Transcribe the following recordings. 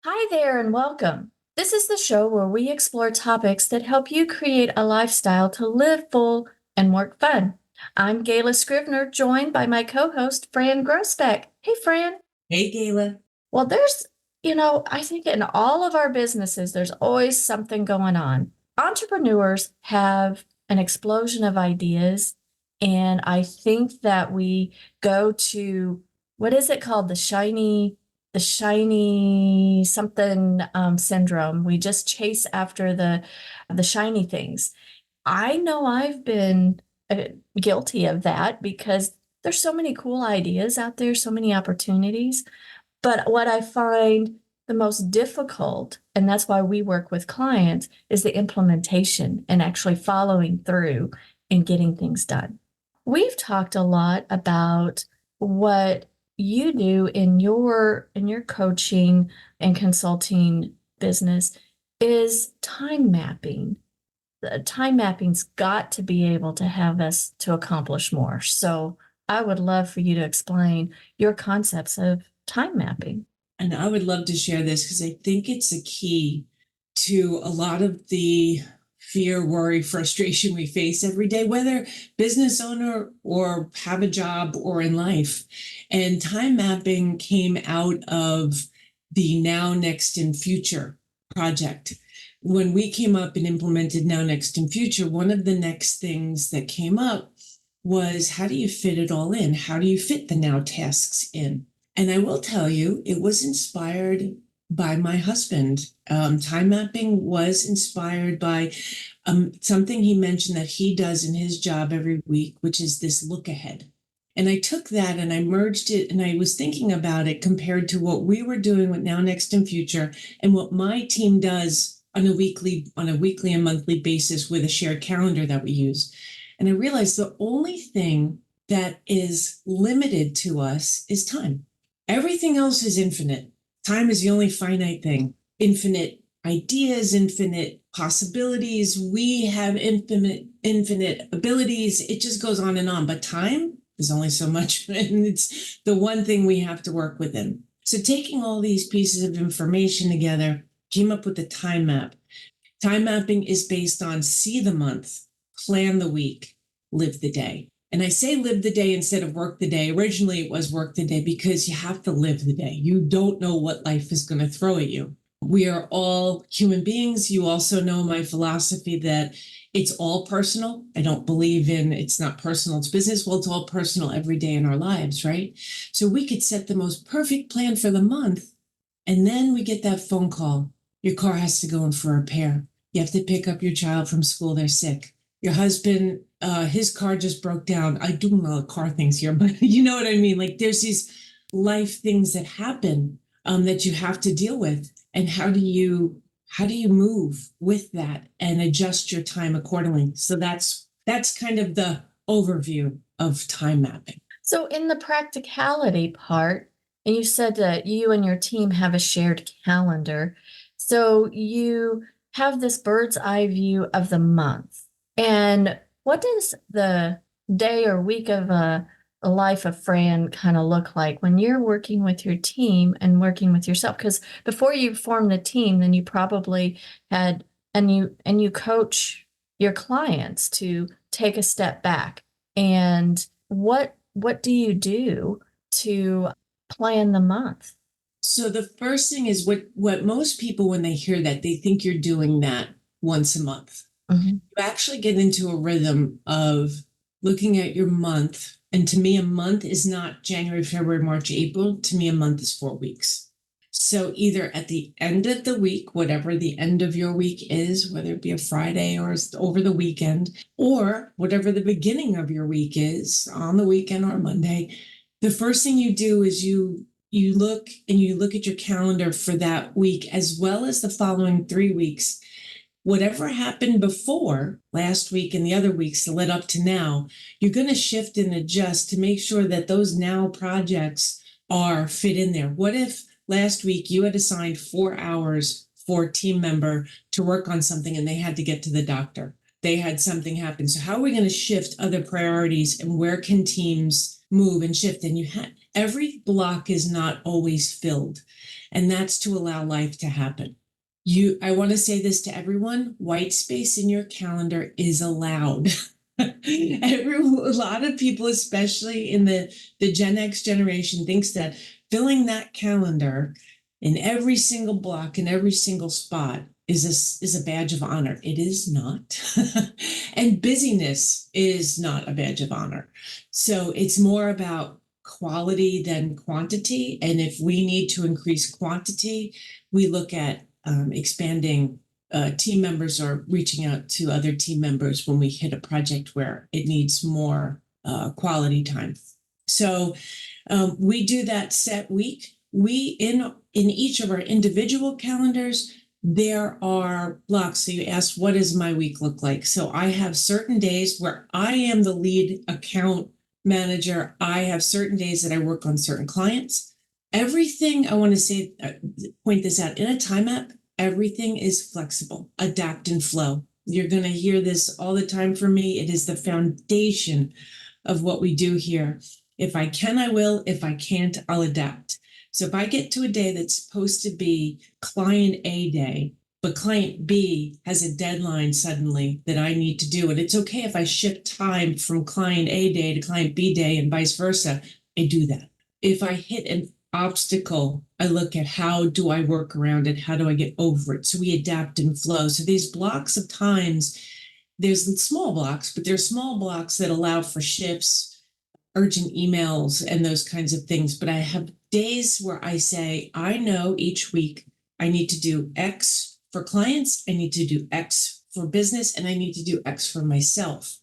Hi there and welcome. This is the show where we explore topics that help you create a lifestyle to live full and work fun. I'm Gayla Scrivener, joined by my co-host, Fran Groesbeck. Hey, Fran. Hey, Gayla. Well, I think in all of our businesses, there's always something going on. Entrepreneurs have an explosion of ideas, and I think that we go to what is it called? The shiny something syndrome. We just chase after the shiny things. I know I've been guilty of that because there's so many cool ideas out there, so many opportunities. But what I find the most difficult, and that's why we work with clients, is the implementation and actually following through and getting things done. We've talked a lot about what you do in your coaching and consulting business is time mapping. The time mapping's got to be able to have us to accomplish more. So I would love for you to explain your concepts of time mapping. And I would love to share this because I think it's a key to a lot of the fear, worry, frustration we face every day, whether business owner or have a job or in life. And time mapping came out of the Now, Next, and Future project. When we came up and implemented Now, Next, and Future, one of the next things that came up was how do you fit it all in? How do you fit the now tasks in? And I will tell you, it was inspired by my husband. Time mapping was inspired by something he mentioned that he does in his job every week, which is this look ahead. And I took that and I merged it and I was thinking about it compared to what we were doing with Now, Next, and Future and what my team does on a weekly and monthly basis with a shared calendar that we use. And I realized the only thing that is limited to us is time. Everything else is infinite. Time is the only finite thing. Infinite ideas, infinite possibilities. We have infinite abilities. It just goes on and on. But time is only so much. And it's the one thing we have to work within. So taking all these pieces of information together, came up with a time map. Time mapping is based on see the month, plan the week, live the day. And I say live the day instead of work the day. Originally, it was work the day because you have to live the day. You don't know what life is going to throw at you. We are all human beings. You also know my philosophy that it's all personal. I don't believe in it's not personal, it's business. Well, it's all personal every day in our lives, right? So we could set the most perfect plan for the month. And then we get that phone call. Your car has to go in for a repair. You have to pick up your child from school. They're sick. Your husband, his car just broke down. I do a lot of car things here, but you know what I mean? Like there's these life things that happen that you have to deal with. And how do you move with that and adjust your time accordingly? So that's kind of the overview of time mapping. So in the practicality part, and you said that you and your team have a shared calendar. So you have this bird's eye view of the month. And what does the day or week of a life of Fran kind of look like when you're working with your team and working with yourself? Because before you formed the team, then you probably had and you coach your clients to take a step back. And what do you do to plan the month? So the first thing is what most people, when they hear that, they think you're doing that once a month. Mhm. You actually get into a rhythm of looking at your month. And to me, a month is not January, February, March, April. To me, a month is 4 weeks. So either at the end of the week, whatever the end of your week is, whether it be a Friday or over the weekend, or whatever the beginning of your week is on the weekend or Monday, the first thing you do is you look at your calendar for that week as well as the following 3 weeks. Whatever happened before last week and the other weeks that led up to now, you're going to shift and adjust to make sure that those now projects are fit in there. What if last week you had assigned 4 hours for a team member to work on something and they had to get to the doctor? They had something happen. So how are we going to shift other priorities and where can teams move and shift? And Every block is not always filled, and that's to allow life to happen. I want to say this to everyone, white space in your calendar is allowed. A lot of people, especially in the Gen X generation, thinks that filling that calendar in every single block in every single spot is a badge of honor. It is not. And busyness is not a badge of honor. So it's more about quality than quantity. And if we need to increase quantity, we look at expanding team members or reaching out to other team members when we hit a project where it needs more quality time. So we do that set week. We in each of our individual calendars, there are blocks. So you asked, what does my week look like? So I have certain days where I am the lead account manager. I have certain days that I work on certain clients. Everything, I want to say, point this out, in a time app, everything is flexible, adapt and flow. You're going to hear this all the time from me. It is the foundation of what we do here. If I can, I will. If I can't, I'll adapt. So if I get to a day that's supposed to be client A day, but client B has a deadline suddenly that I need to do, and it's okay if I shift time from client A day to client B day and vice versa, I do that. If I hit an obstacle, I look at how do I work around it? How do I get over it? So we adapt and flow. So these blocks of times, there's small blocks, but there's small blocks that allow for shifts, urgent emails, and those kinds of things. But I have days where I say, I know each week I need to do X for clients, I need to do X for business, and I need to do X for myself.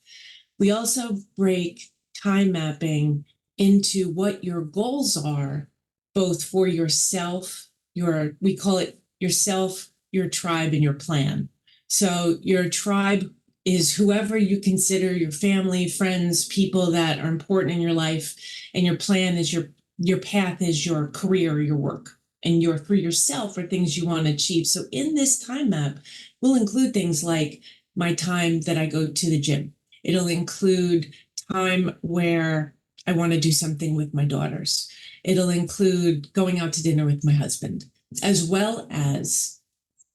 We also break time mapping into what your goals are, both for yourself, we call it yourself, your tribe, and your plan. So your tribe is whoever you consider your family, friends, people that are important in your life, and your plan is your path is your career, your work, and your for yourself are things you want to achieve. So in this time map, we'll include things like my time that I go to the gym. It'll include time where I want to do something with my daughters. It'll include going out to dinner with my husband, as well as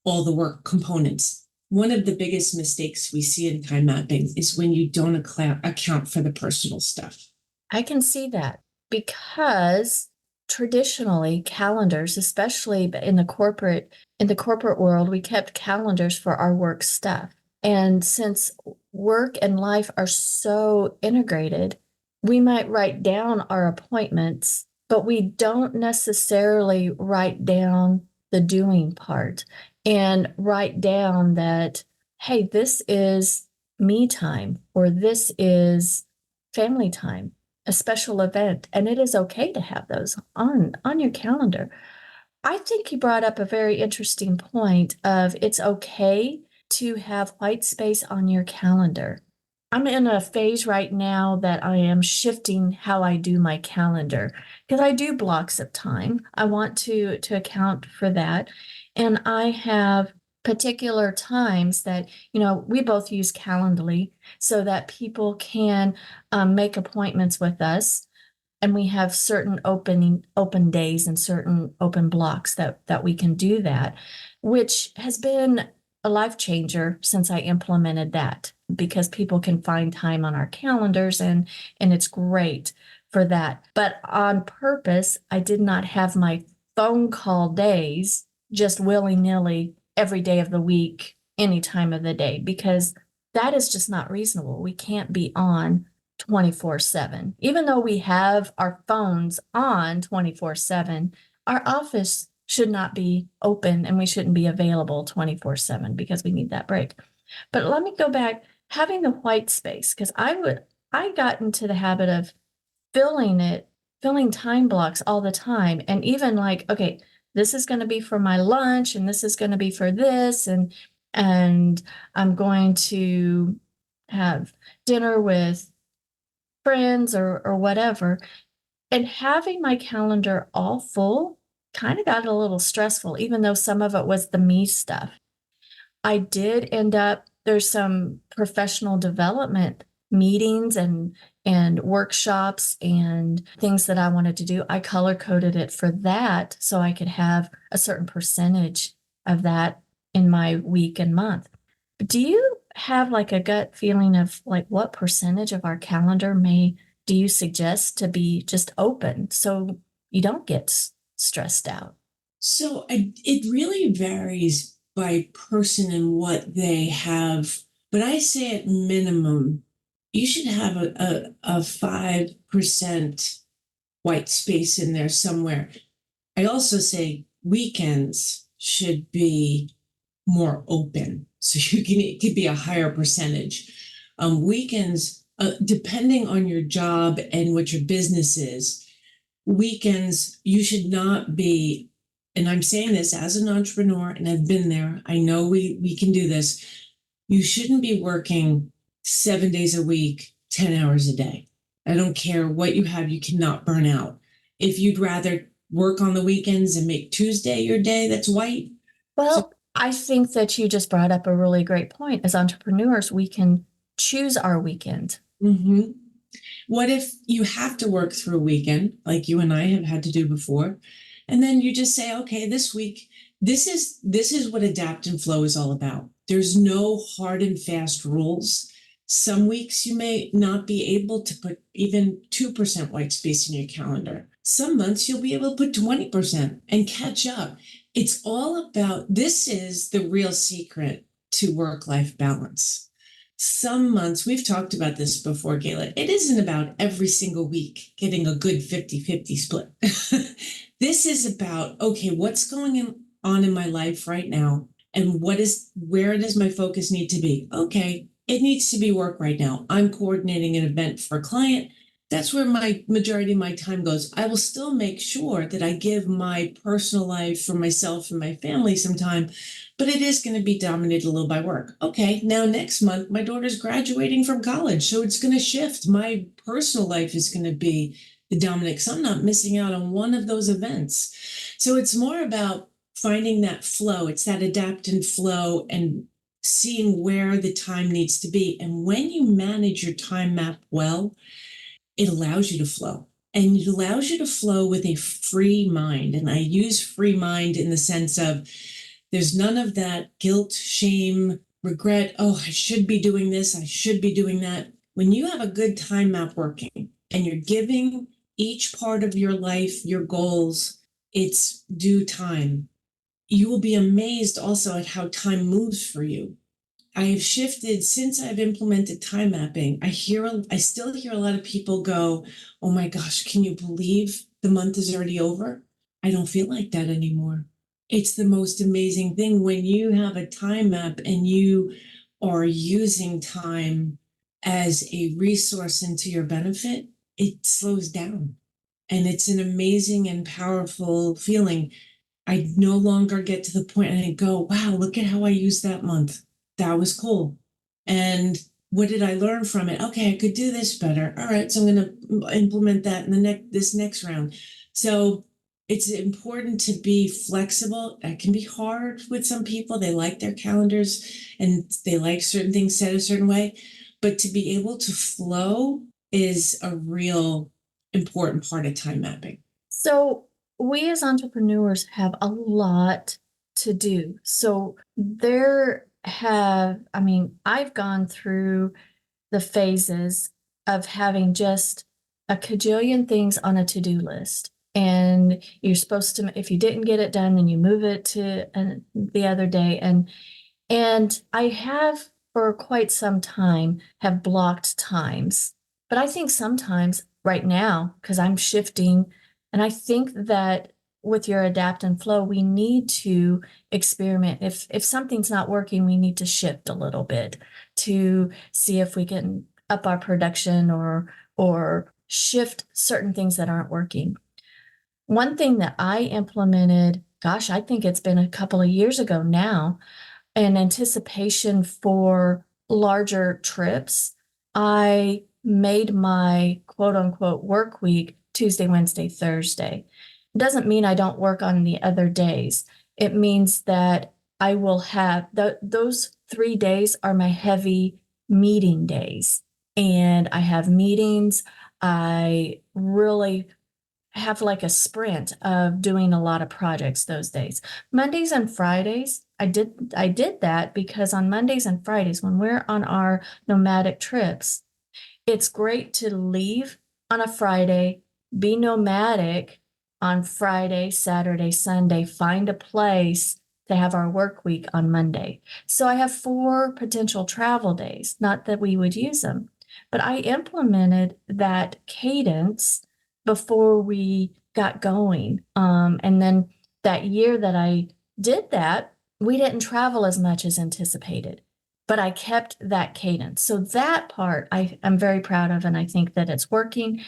all the work components. One of the biggest mistakes we see in time mapping is when you don't account for the personal stuff. I can see that because traditionally calendars, especially in the corporate world, we kept calendars for our work stuff. And since work and life are so integrated, we might write down our appointments, but we don't necessarily write down the doing part and write down that, hey, this is me time, or this is family time, a special event, and it is okay to have those on your calendar. I think you brought up a very interesting point of it's okay to have white space on your calendar. I'm in a phase right now that I am shifting how I do my calendar because I do blocks of time. I want to account for that. And I have particular times that, we both use Calendly so that people can make appointments with us. And we have certain open days and certain open blocks that we can do that, which has been a life changer since I implemented that, because people can find time on our calendars and it's great for that. But on purpose, I did not have my phone call days just willy-nilly every day of the week, any time of the day, because that is just not reasonable. We can't be on 24/7. Even though we have our phones on 24/7, our office should not be open and we shouldn't be available 24/7 because we need that break. But let me go back, having the white space, because I got into the habit of filling time blocks all the time. And even like, okay, this is going to be for my lunch and this is going to be for this. And I'm going to have dinner with friends or whatever. And having my calendar all full kind of got a little stressful, even though some of it was the me stuff. I did end up, there's some professional development meetings and workshops and things that I wanted to do, I color coded it for that so I could have a certain percentage of that in my week and month. Do you have like a gut feeling of like what percentage of our calendar do you suggest to be just open so you don't get stressed out? So it really varies by person and what they have, but I say at minimum, you should have a 5% white space in there somewhere. I also say weekends should be more open. So it could be a higher percentage. Weekends, depending on your job and what your business is, weekends, you should not be, and I'm saying this as an entrepreneur, and I've been there. I know we can do this. You shouldn't be working 7 days a week, 10 hours a day. I don't care what you have, you cannot burn out. If you'd rather work on the weekends and make Tuesday your day, that's white. So Well, I think that you just brought up a really great point. As entrepreneurs, we can choose our weekend. mhm. What if you have to work through a weekend, like you and I have had to do before, and then you just say, okay, this week, this is what adapt and flow is all about. There's no hard and fast rules. Some weeks you may not be able to put even 2% white space in your calendar. Some months you'll be able to put 20% and catch up. It's all about, this is the real secret to work-life balance. Some months, we've talked about this before, Gayla, it isn't about every single week getting a good 50-50 split. This is about, okay, what's on in my life right now, and where does my focus need to be? Okay, it needs to be work right now. I'm coordinating an event for a client. That's where my majority of my time goes. I will still make sure that I give my personal life for myself and my family some time, but it is going to be dominated a little by work. Okay, now next month, my daughter's graduating from college, so it's going to shift. My personal life is going to be the dominant, because I'm not missing out on one of those events. So it's more about finding that flow. It's that adapt and flow and seeing where the time needs to be. And when you manage your time map well, it allows you to flow. And it allows you to flow with a free mind. And I use free mind in the sense of there's none of that guilt, shame, regret. Oh, I should be doing this. I should be doing that. When you have a good time map working and you're giving each part of your life, your goals, its due time, you will be amazed also at how time moves for you. I have shifted since I've implemented time mapping. I still hear a lot of people go, "Oh my gosh, can you believe the month is already over?" I don't feel like that anymore. It's the most amazing thing when you have a time map and you are using time as a resource into your benefit, it slows down. And it's an amazing and powerful feeling. I no longer get to the point and I go, wow, look at how I used that month. That was cool. And what did I learn from it? Okay, I could do this better. All right, so I'm going to implement that in this next round. So it's important to be flexible. That can be hard with some people. They like their calendars and they like certain things set a certain way. But to be able to flow is a real important part of time mapping. So we as entrepreneurs have a lot to do. So I mean, I've gone through the phases of having just a cajillion things on a to-do list. And you're supposed to, if you didn't get it done, then you move it to the other day. And I have for quite some time have blocked times. But I think sometimes right now, because I'm shifting, and I think that with your adapt and flow, we need to experiment. If something's not working, we need to shift a little bit to see if we can up our production or shift certain things that aren't working. One thing that I implemented, gosh, I think it's been a couple of years ago now, in anticipation for larger trips, I made my quote unquote work week Tuesday, Wednesday, Thursday. It doesn't mean I don't work on the other days. It means that I will have those 3 days are my heavy meeting days. and I have meetings. I really have like a sprint of doing a lot of projects those days. Mondays and Fridays, I did that because on Mondays and Fridays, when we're on our nomadic trips, it's great to leave on a Friday, be nomadic on Friday, Saturday, Sunday, find a place to have our work week on Monday. So I have 4 potential travel days, not that we would use them, but I implemented that cadence before we got going. And then that year that I did that, we didn't travel as much as anticipated, but I kept that cadence. So that part I'm very proud of, and I think that it's working.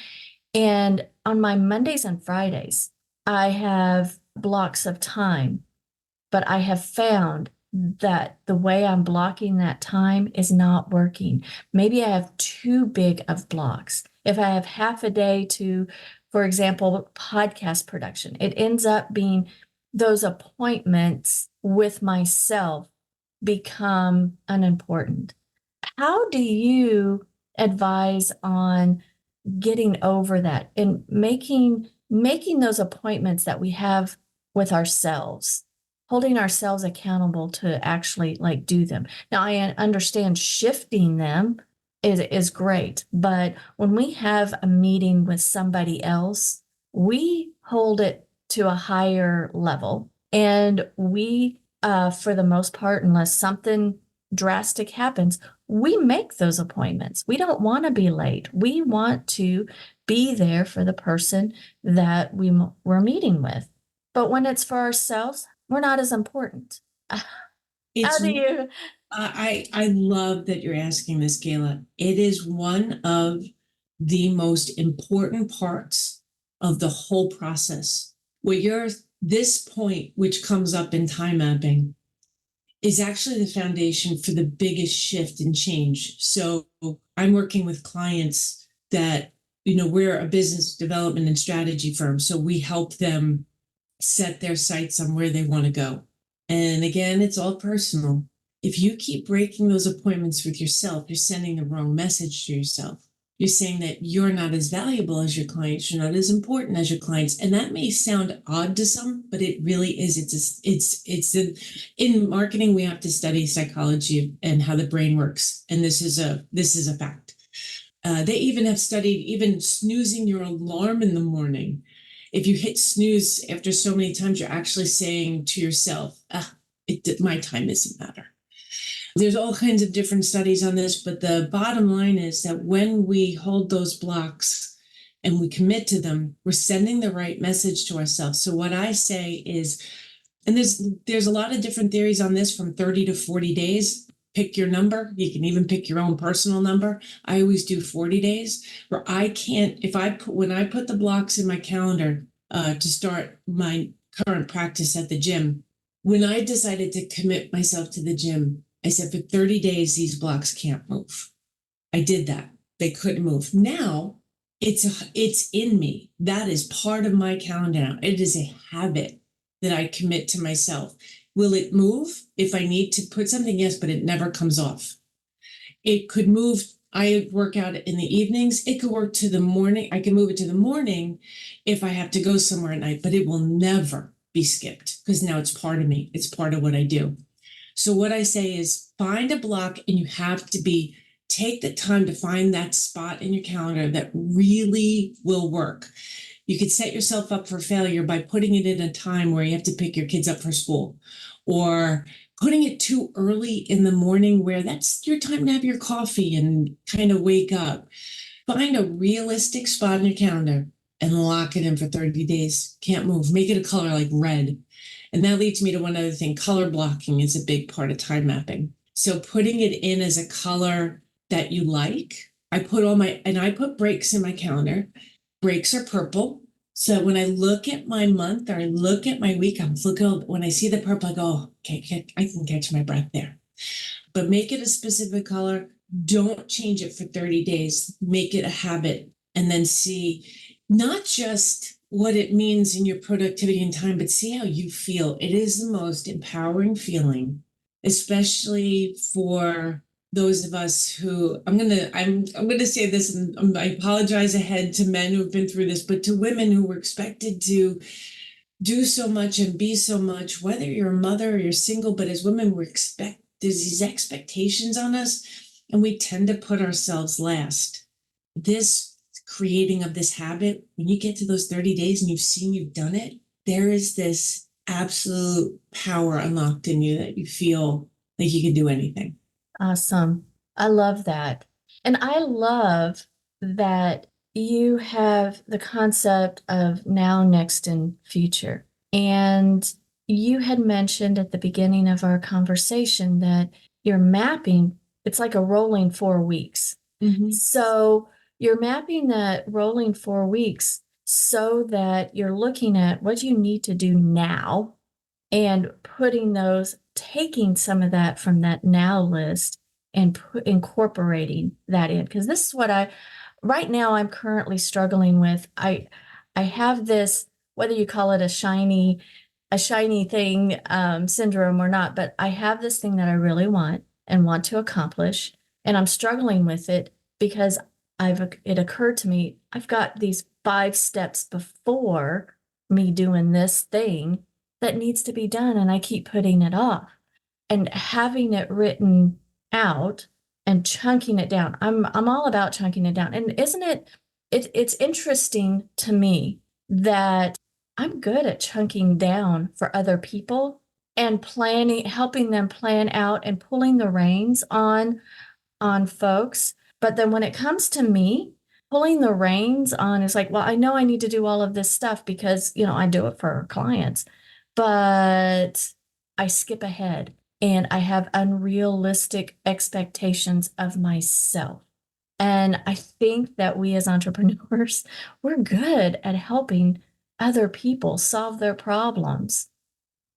And on my Mondays and Fridays, I have blocks of time, but I have found that the way I'm blocking that time is not working. Maybe I have too big of blocks. If I have half a day to, for example, podcast production, it ends up being those appointments with myself become unimportant. How do you advise on getting over that and making those appointments that we have with ourselves, holding ourselves accountable to actually like do them? Now, I understand shifting them is great, but when we have a meeting with somebody else, we hold it to a higher level, and we for the most part, unless something drastic happens, we make those appointments. We don't want to be late. We want to be there for the person that we're meeting with. But when it's for ourselves, we're not as important. How It's do you? I love that you're asking this, Gayla. It is one of the most important parts of the whole process. Where you're this point, which comes up in time mapping, is actually the foundation for the biggest shift and change. So I'm working with clients that, we're a business development and strategy firm. So we help them set their sights on where they want to go. And again, it's all personal. If you keep breaking those appointments with yourself, you're sending the wrong message to yourself. You're saying that you're not as valuable as your clients, you're not as important as your clients, and that may sound odd to some, but it really is. In marketing, we have to study psychology and how the brain works, and this is a fact. They even have studied even snoozing your alarm in the morning. If you hit snooze after so many times, you're actually saying to yourself, my time doesn't matter. There's all kinds of different studies on this, but the bottom line is that when we hold those blocks and we commit to them, we're sending the right message to ourselves. So what I say is, and there's a lot of different theories on this, from 30 to 40 days. Pick your number. You can even pick your own personal number. I always do 40 days, where I can't, when I put the blocks in my calendar to start my current practice at the gym, when I decided to commit myself to the gym, I said, for 30 days, these blocks can't move. I did that. They couldn't move. Now it's in me. That is part of my calendar now. It is a habit that I commit to myself. Will it move if I need to put something? Yes, but it never comes off. It could move. I work out in the evenings. It could work to the morning. I can move it to the morning if I have to go somewhere at night, but it will never be skipped because now it's part of me. It's part of what I do. So what I say is, find a block, and you have to take the time to find that spot in your calendar that really will work. You could set yourself up for failure by putting it in a time where you have to pick your kids up for school, or putting it too early in the morning where that's your time to have your coffee and kind of wake up. Find a realistic spot in your calendar and lock it in for 30 days. Can't move. Make it a color like red. And that leads me to one other thing. Color blocking is a big part of time mapping. So putting it in as a color that you like. I put breaks in my calendar. Breaks are purple. So when I look at my month or I look at my week, when I see the purple, I go, oh, okay, I can catch my breath there. But make it a specific color. Don't change it for 30 days. Make it a habit, and then see not just what it means in your productivity and time, but see how you feel. It is the most empowering feeling, especially for those of us who I'm gonna say this, and I apologize ahead to men who have been through this, but to women who were expected to do so much and be so much, whether you're a mother or you're single, but as women, there's these expectations on us, and we tend to put ourselves last. This creating of this habit, when you get to those 30 days and you've done it, there is this absolute power unlocked in you that you feel like you can do anything. Awesome. I love that. And I love that you have the concept of now, next, and future. And you had mentioned at the beginning of our conversation that you're mapping, it's like a rolling 4 weeks. Mhm. So you're mapping that rolling 4 weeks so that you're looking at what you need to do now and taking some of that from that now list and incorporating that in. Because this is what right now I'm currently struggling with. I have this, whether you call it a shiny thing syndrome or not, but I have this thing that I really want and want to accomplish, and I'm struggling with it because it occurred to me, I've got these 5 steps before me doing this thing that needs to be done, and I keep putting it off. And having it written out and chunking it down. I'm all about chunking it down. And isn't it's interesting to me that I'm good at chunking down for other people and helping them plan out and pulling the reins on folks. But then when it comes to me, pulling the reins on is like, well, I know I need to do all of this stuff because, I do it for our clients, but I skip ahead and I have unrealistic expectations of myself. And I think that we as entrepreneurs, we're good at helping other people solve their problems.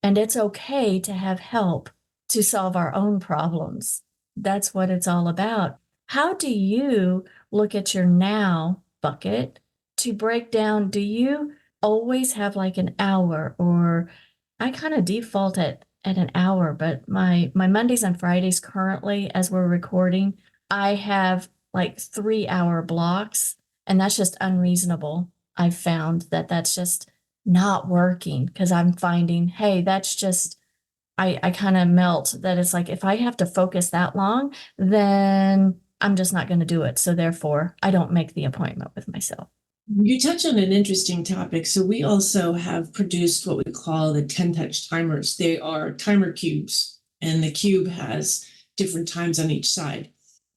And it's okay to have help to solve our own problems. That's what it's all about. How do you look at your now bucket to break down? Do you always have like an hour, or I kind of default at an hour, but my Mondays and Fridays currently, as we're recording, I have like 3 hour blocks, and that's just unreasonable. I've found that that's just not working because I'm finding, hey, that's just, I kind of melt that it's like, if I have to focus that long, then I'm just not going to do it. So therefore, I don't make the appointment with myself. You touch on an interesting topic. So we also have produced what we call the 10 touch timers. They are timer cubes, and the cube has different times on each side.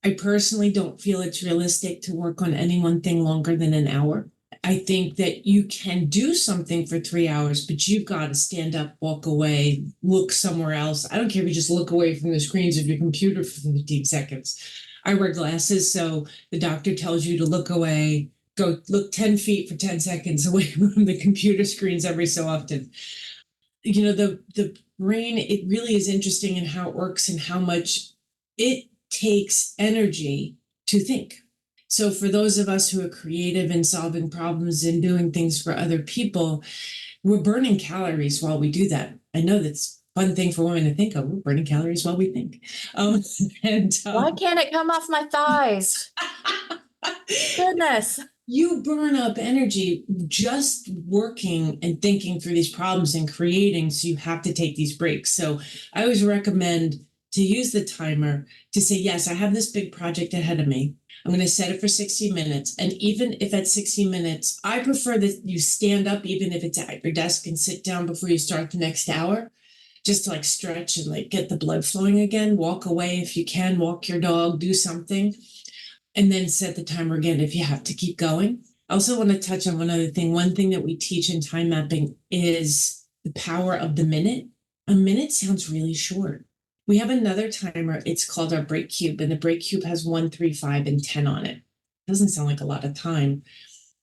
I personally don't feel it's realistic to work on any one thing longer than an hour. I think that you can do something for 3 hours, but you've got to stand up, walk away, look somewhere else. I don't care if you just look away from the screens of your computer for 15 seconds. I wear glasses, so the doctor tells you to look away, go look 10 feet for 10 seconds away from the computer screens every so often. The brain, it really is interesting in how it works and how much it takes energy to think. So for those of us who are creative in solving problems and doing things for other people, we're burning calories while we do that. I know that's a fun thing for women to think of. We're burning calories while we think. Why can't it come off my thighs? Goodness. You burn up energy just working and thinking through these problems and creating, so you have to take these breaks. So I always recommend to use the timer to say, yes, I have this big project ahead of me. I'm going to set it for 60 minutes. And even if at 60 minutes, I prefer that you stand up, even if it's at your desk, and sit down before you start the next hour, just to like stretch and like get the blood flowing again. Walk away if you can, walk your dog, do something, and then set the timer again if you have to keep going. I also want to touch on one other thing. One thing that we teach in time mapping is the power of the minute. A minute sounds really short. We have another timer. It's called our break cube, and the break cube has 1, 3, 5, and 10 on it. Doesn't sound like a lot of time.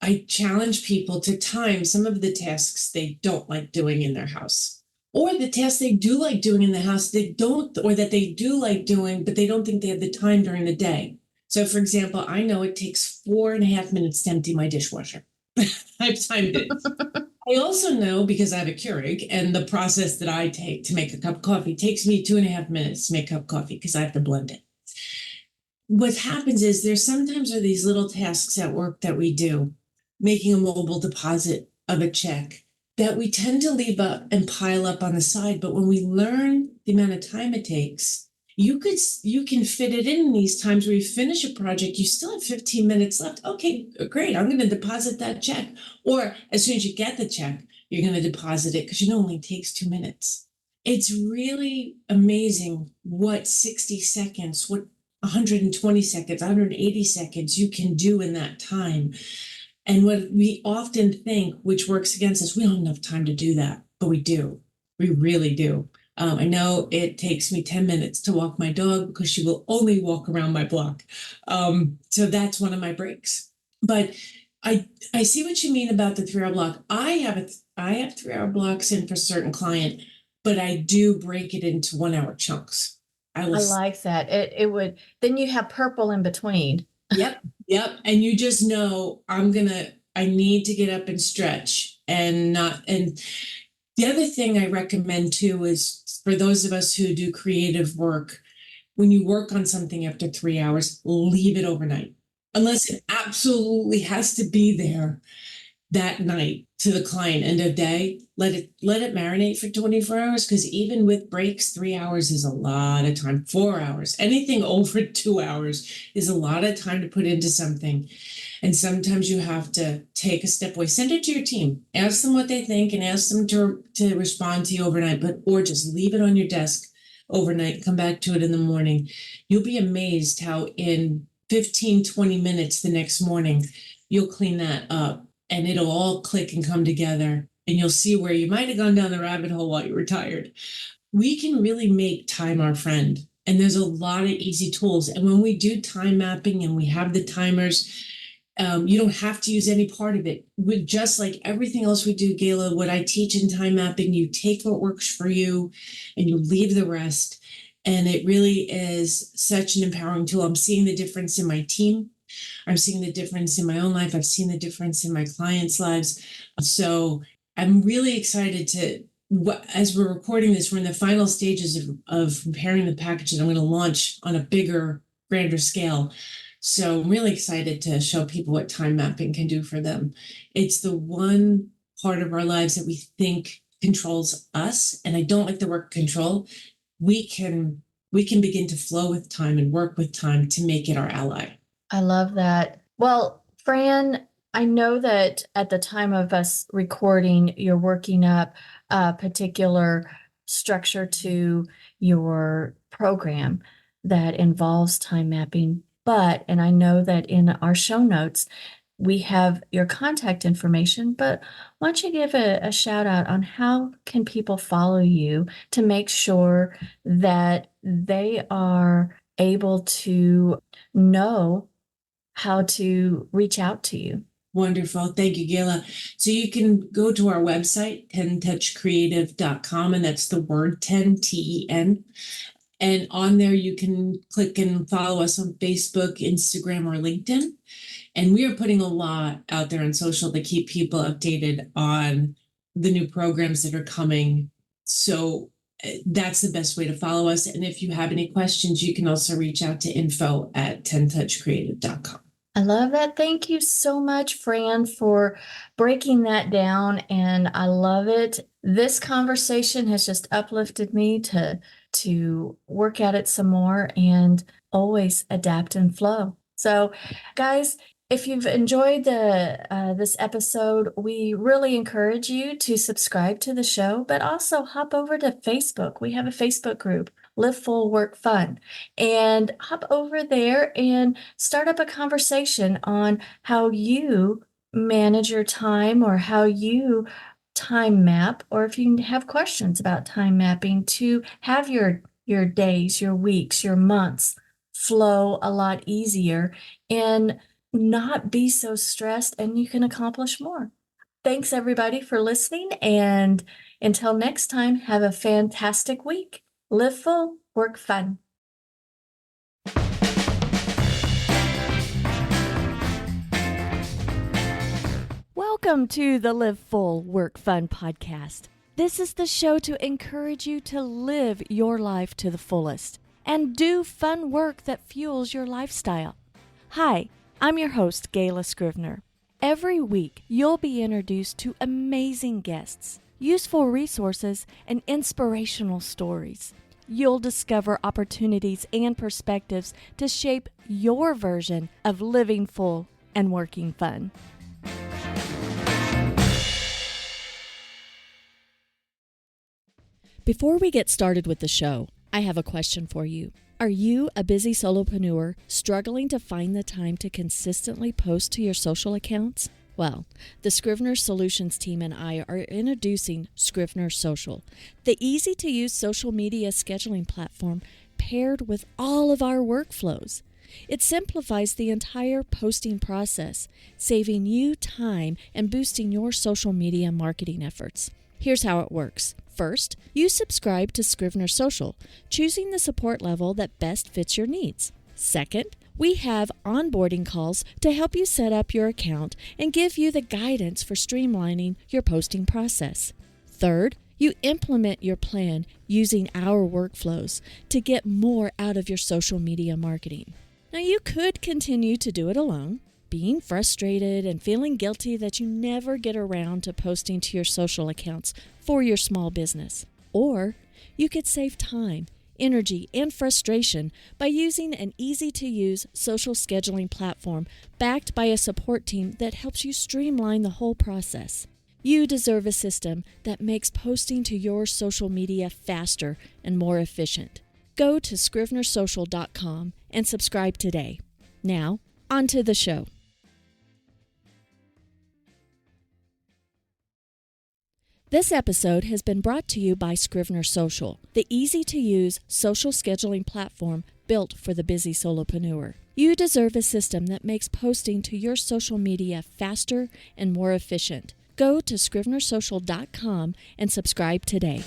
I challenge people to time some of the tasks they don't like doing in their house, or the tasks they do like doing in the house they don't, or that they do like doing, but they don't think they have the time during the day. So for example, I know it takes 4.5 minutes to empty my dishwasher. I've timed it. I also know, because I have a Keurig, and the process that I take to make a cup of coffee takes me 2.5 minutes to make a cup of coffee because I have to blend it. what happens is there sometimes are these little tasks at work that we do, making a mobile deposit of a check that we tend to leave up and pile up on the side. But when we learn the amount of time it takes, you can fit it in these times where you finish a project, you still have 15 minutes left. Okay, great. I'm going to deposit that check. Or as soon as you get the check, you're going to deposit it because you know it only takes 2 minutes. It's really amazing what 60 seconds, what 120 seconds, 180 seconds you can do in that time. And what we often think, which works against us, we don't have enough time to do that, but we do. We really do. I know it takes me 10 minutes to walk my dog because she will only walk around my block. So that's one of my breaks. But I see what you mean about the 3 hour block. I have 3 hour blocks in for certain client, but I do break it into 1 hour chunks. I I like that. It would, then you have purple in between. Yep. And you just know I need to get up and stretch and not, and the other thing I recommend too is for those of us who do creative work, when you work on something after 3 hours, leave it overnight. Unless it absolutely has to be there that night to the client end of day, let it marinate for 24 hours, because even with breaks, 3 hours is a lot of time. 4 hours, anything over 2 hours is a lot of time to put into something. And sometimes you have to take a step away, send it to your team, ask them what they think and ask them to respond to you overnight, or just leave it on your desk overnight, come back to it in the morning. You'll be amazed how in 15-20 minutes the next morning you'll clean that up and it'll all click and come together, and you'll see where you might have gone down the rabbit hole while you were tired. We can really make time our friend, and there's a lot of easy tools. And when we do time mapping and we have the timers, you don't have to use any part of it. With just like everything else we do, Gayla, what I teach in time mapping, you take what works for you and you leave the rest. And it really is such an empowering tool. I'm seeing the difference in my team. I'm seeing the difference in my own life. I've seen the difference in my clients' lives. So I'm really excited to, as we're recording this, we're in the final stages of preparing the package that I'm going to launch on a bigger, grander scale. So I'm really excited to show people what time mapping can do for them. It's the one part of our lives that we think controls us. And I don't like the word control. We can begin to flow with time and work with time to make it our ally. I love that. Well, Fran, I know that at the time of us recording, you're working up a particular structure to your program that involves time mapping. But, and I know that in our show notes, we have your contact information, but why don't you give a shout out on how can people follow you to make sure that they are able to know how to reach out to you? Wonderful. Thank you, Gayla. So you can go to our website, 10touchcreative.com, and that's the word 10, TEN. And on there, you can click and follow us on Facebook, Instagram, or LinkedIn. And we are putting a lot out there on social to keep people updated on the new programs that are coming. So that's the best way to follow us. And if you have any questions, you can also reach out to info@10touchcreative.com. I love that. Thank you so much, Fran, for breaking that down. And I love it. This conversation has just uplifted me to work at it some more and always adapt and flow. So, guys, if you've enjoyed this episode, we really encourage you to subscribe to the show, but also hop over to Facebook. We have a Facebook group, Live Full, Work Fun, and hop over there and start up a conversation on how you manage your time or how you time map, or if you have questions about time mapping to have your days, your weeks, your months flow a lot easier and not be so stressed, and you can accomplish more. Thanks everybody for listening, and until next time, have a fantastic week. Live full, work fun. Welcome to the Live Full, Work Fun podcast. This is the show to encourage you to live your life to the fullest. and do fun work that fuels your lifestyle. Hi, I'm your host, Gayla Scrivener. Every week, you'll be introduced to amazing guests, useful resources, and inspirational stories. You'll discover opportunities and perspectives to shape your version of living full and working fun. Before we get started with the show, I have a question for you. Are you a busy solopreneur struggling to find the time to consistently post to your social accounts? Well, the Scrivener Solutions team and I are introducing Scrivener Social, the easy-to-use social media scheduling platform paired with all of our workflows. It simplifies the entire posting process, saving you time and boosting your social media marketing efforts. Here's how it works. First, you subscribe to Scrivener Social, choosing the support level that best fits your needs. Second, we have onboarding calls to help you set up your account and give you the guidance for streamlining your posting process. Third, you implement your plan using our workflows to get more out of your social media marketing. Now, you could continue to do it alone, being frustrated and feeling guilty that you never get around to posting to your social accounts for your small business. Or you could save time, energy, and frustration by using an easy-to-use social scheduling platform backed by a support team that helps you streamline the whole process. You deserve a system that makes posting to your social media faster and more efficient. Go to scrivenersocial.com and subscribe today. Now, on to the show. This episode has been brought to you by Scrivener Social, the easy-to-use social scheduling platform built for the busy solopreneur. You deserve a system that makes posting to your social media faster and more efficient. Go to scrivenersocial.com and subscribe today.